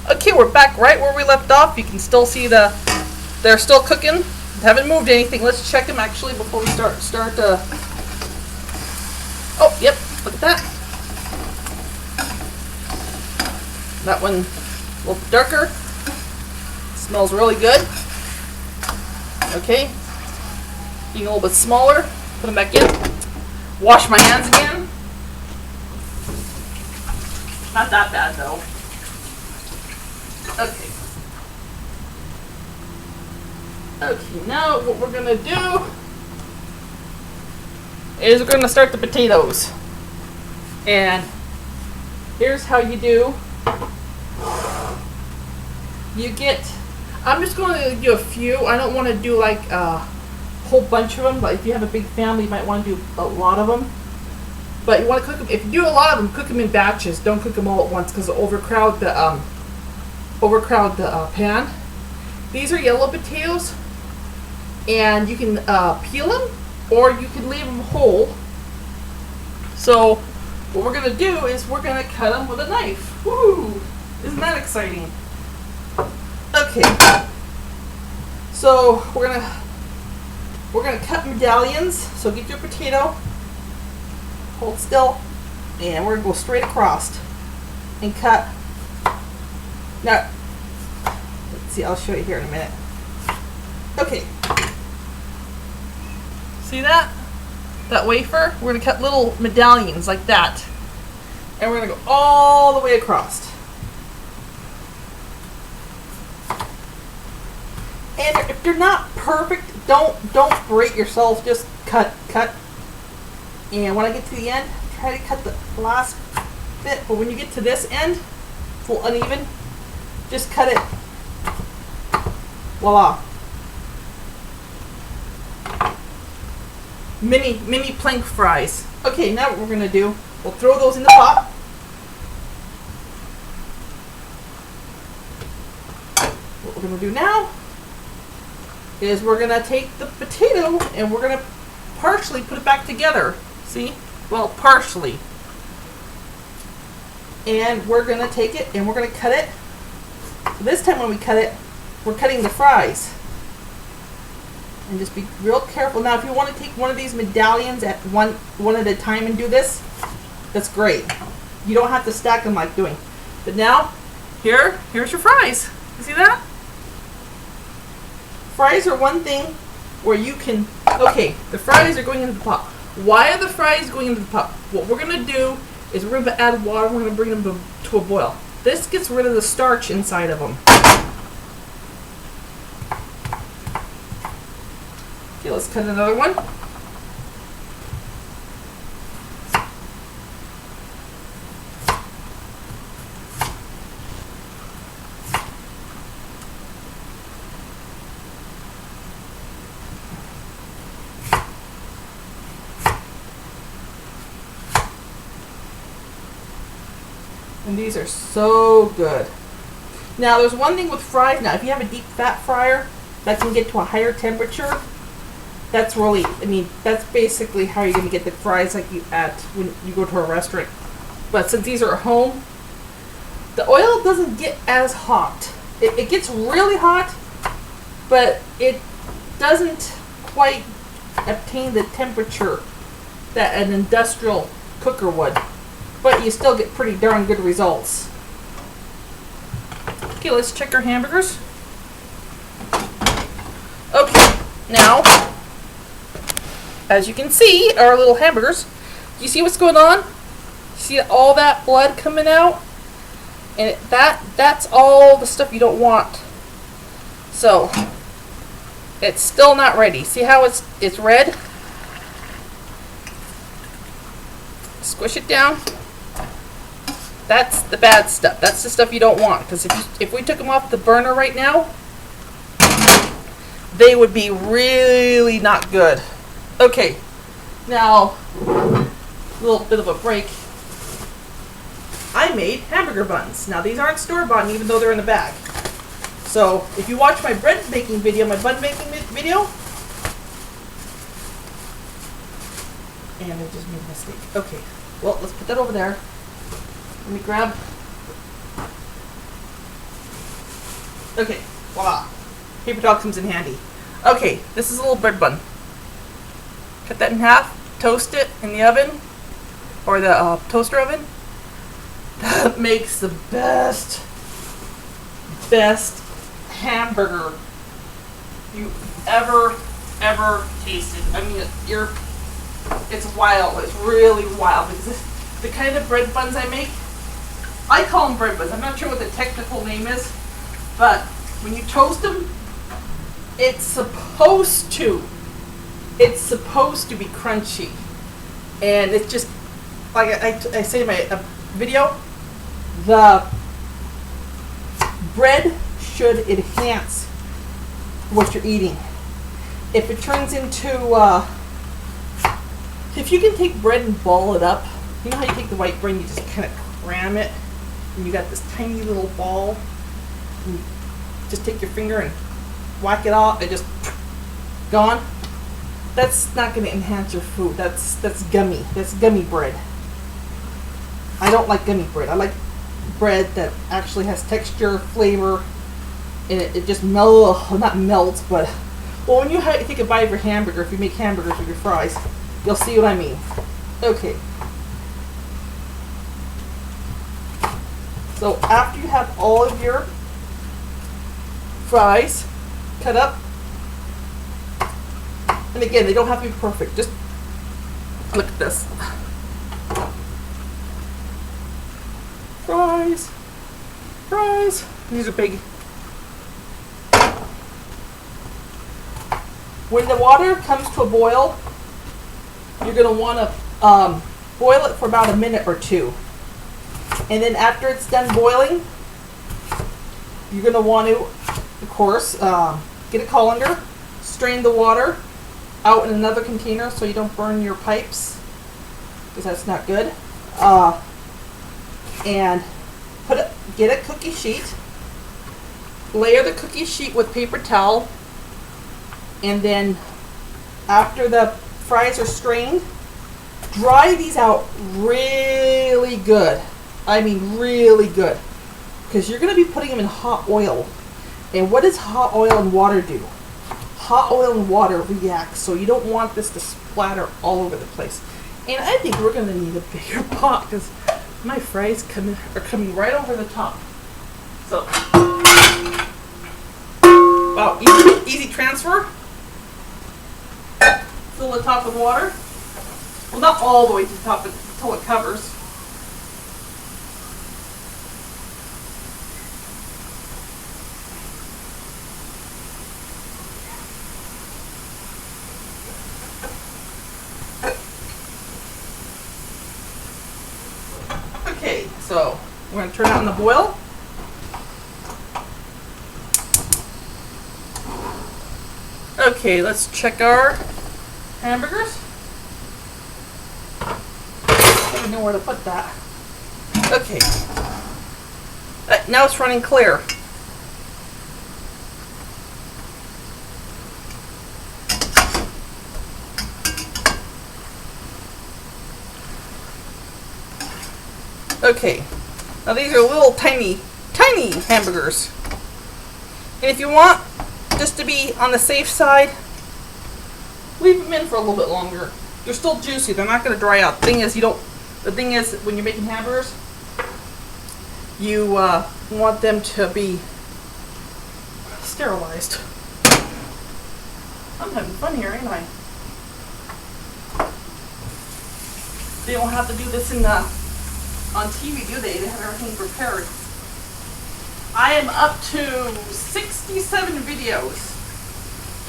Okay, we're back right where we left off. You can still see they're still cooking. Haven't moved anything. Let's check them actually before we start. Oh, yep. Look at that. That one a little darker. Smells really good. Okay. Being a little bit smaller. Put them back in. Wash my hands again. Not that bad though. Okay. Okay, now what we're gonna do is we're gonna start the potatoes. And here's how you do. You get, I'm just going to do a few. I don't want to do like a whole bunch of them. But if you have a big family, you might want to do a lot of them. But you want to cook them. If you do a lot of them, cook them in batches. Don't cook them all at once because it'll overcrowd the pan. These are yellow potatoes, and you can peel them or you can leave them whole. So what we're going to do is we're going to cut them with a knife. Woo! Isn't that exciting? Okay. So we're gonna cut medallions. So get your potato, hold still, and we're gonna go straight across and cut. Now, let's see. I'll show you here in a minute. Okay. See that? That wafer? We're gonna cut little medallions like that, and we're gonna go all the way across. And if they're not perfect, don't berate yourself. Just cut. And when I get to the end, try to cut the last bit. But when you get to this end, it's a little uneven. Just cut it. Voila. Mini plank fries. Okay, now what we're gonna do? We'll throw those in the pot. What we're gonna do now is we're going to take the potato and we're going to partially put it back together. See? Well, partially. And we're going to take it and we're going to cut it. This time when we cut it, we're cutting the fries. And just be real careful. Now, if you want to take one of these medallions at one at a time and do this, that's great. You don't have to stack them like doing. But now, here's your fries. You see that? Fries are one thing where you can, okay, the fries are going into the pot. Why are the fries going into the pot? What we're going to do is we're going to add water, we're going to bring them to a boil. This gets rid of the starch inside of them. Okay, let's cut another one. And these are so good. Now, there's one thing with fries. Now, if you have a deep fat fryer that can get to a higher temperature, that's really, I mean, that's basically how you're going to get the fries like you at when you go to a restaurant. But since these are at home, the oil doesn't get as hot. It gets really hot, but it doesn't quite obtain the temperature that an industrial cooker would. But you still get pretty darn good results. Okay, let's check our hamburgers. Okay, now, as you can see, our little hamburgers. You see what's going on? See all that blood coming out? And that's all the stuff you don't want. So, it's still not ready. See how it's red? Squish it down. That's the bad stuff. That's the stuff you don't want. Because if we took them off the burner right now, they would be really not good. Okay, now, a little bit of a break. I made hamburger buns. Now, these aren't store-bought, even though they're in the bag. So, if you watch my bread making video, my bun making video, and I just made a mistake. Okay, well, let's put that over there. Let me grab Okay, voila. Paper towel comes in handy. Okay, this is a little bread bun. Cut that in half, toast it in the oven, or the toaster oven. That makes the best hamburger you ever tasted. I mean, it's wild. It's really wild because the kind of bread buns I make, I call them bread buns. I'm not sure what the technical name is, but when you toast them, it's supposed to be crunchy, and it's just like I say in my video, the bread should enhance what you're eating. If it turns into if you can take bread and ball it up, you know how you take the white bread and you just kind of cram it, and you got this tiny little ball, and you just take your finger and whack it off, it just gone. That's not going to enhance your food. That's gummy. That's gummy bread. I don't like gummy bread. I like bread that actually has texture, flavor, and it just not melts, but well, when you take a bite of your hamburger, if you make hamburgers with your fries, you'll see what I mean. Okay. So after you have all of your fries cut up, and again, they don't have to be perfect. Just look at this. Fries. These are big. When the water comes to a boil, you're going to want to boil it for about a minute or two. And then after it's done boiling, you're going to want to, of course, get a colander, strain the water out in another container so you don't burn your pipes, because that's not good. And get a cookie sheet, layer the cookie sheet with paper towel, and then after the fries are strained, dry these out really good. I mean really good, because you're going to be putting them in hot oil. And what does hot oil and water do? Hot oil and water react, so you don't want this to splatter all over the place. And I think we're going to need a bigger pot, because my fries are coming right over the top. So, wow, easy transfer. Fill the top with water. Well, not all the way to the top, but until it covers. Okay, so we're going to turn it on the boil. Okay, let's check our hamburgers. I don't know where to put that. Okay. Now it's running clear. Okay. Now these are little tiny hamburgers. And if you want just to be on the safe side, leave them in for a little bit longer. They're still juicy. They're not going to dry out. The thing is, when you're making hamburgers, you want them to be sterilized. I'm having fun here, ain't I? They don't have to do this on TV, do they? They have everything prepared. I am up to 67 videos.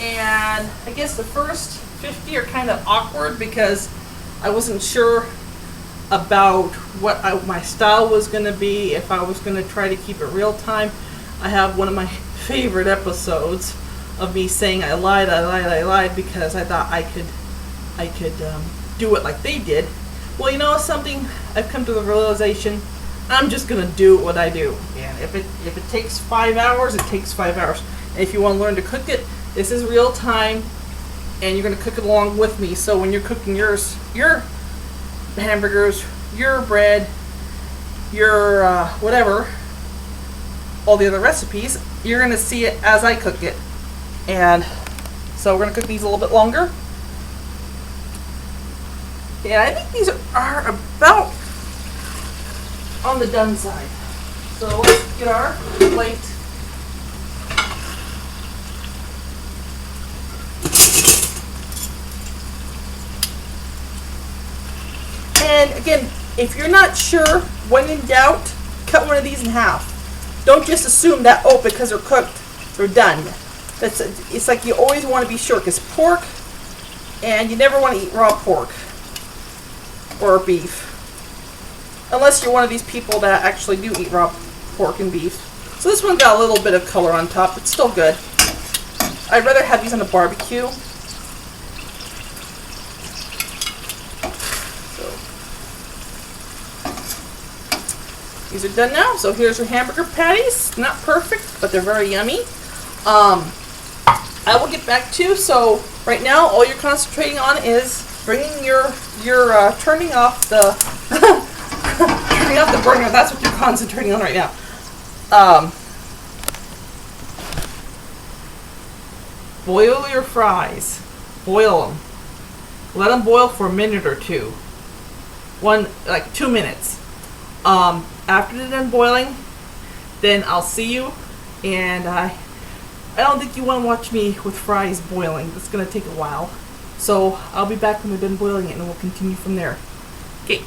And I guess the first 50 are kind of awkward because I wasn't sure about what my style was going to be, if I was going to try to keep it real time. I have one of my favorite episodes of me saying I lied because I thought I could do it like they did. Well, you know something? I've come to the realization I'm just going to do what I do. And if it takes 5 hours, it takes 5 hours. And if you want to learn to cook it, this is real time, and you're going to cook it along with me. So when you're cooking your hamburgers, your bread, your whatever, all the other recipes, you're going to see it as I cook it. And so we're going to cook these a little bit longer. And I think these are about on the done side. So let's get our plate. And again, if you're not sure, when in doubt, cut one of these in half. Don't just assume that, oh, because they're cooked, they're done. It's like you always want to be sure, because pork, and you never want to eat raw pork or beef. Unless you're one of these people that actually do eat raw pork and beef. So this one got a little bit of color on top, but still good. I'd rather have these on a barbecue. These are done now, so here's your hamburger patties. Not perfect, but they're very yummy. I will get back to, so right now all you're concentrating on is bringing your turning off the turning off the burner. That's what you're concentrating on right now. Boil your fries. Boil them. Let them boil for a minute or two. Like 2 minutes. After they're done boiling, then I'll see you. And I don't think you want to watch me with fries boiling. It's going to take a while. So I'll be back when they're done boiling it, and we'll continue from there. Okay.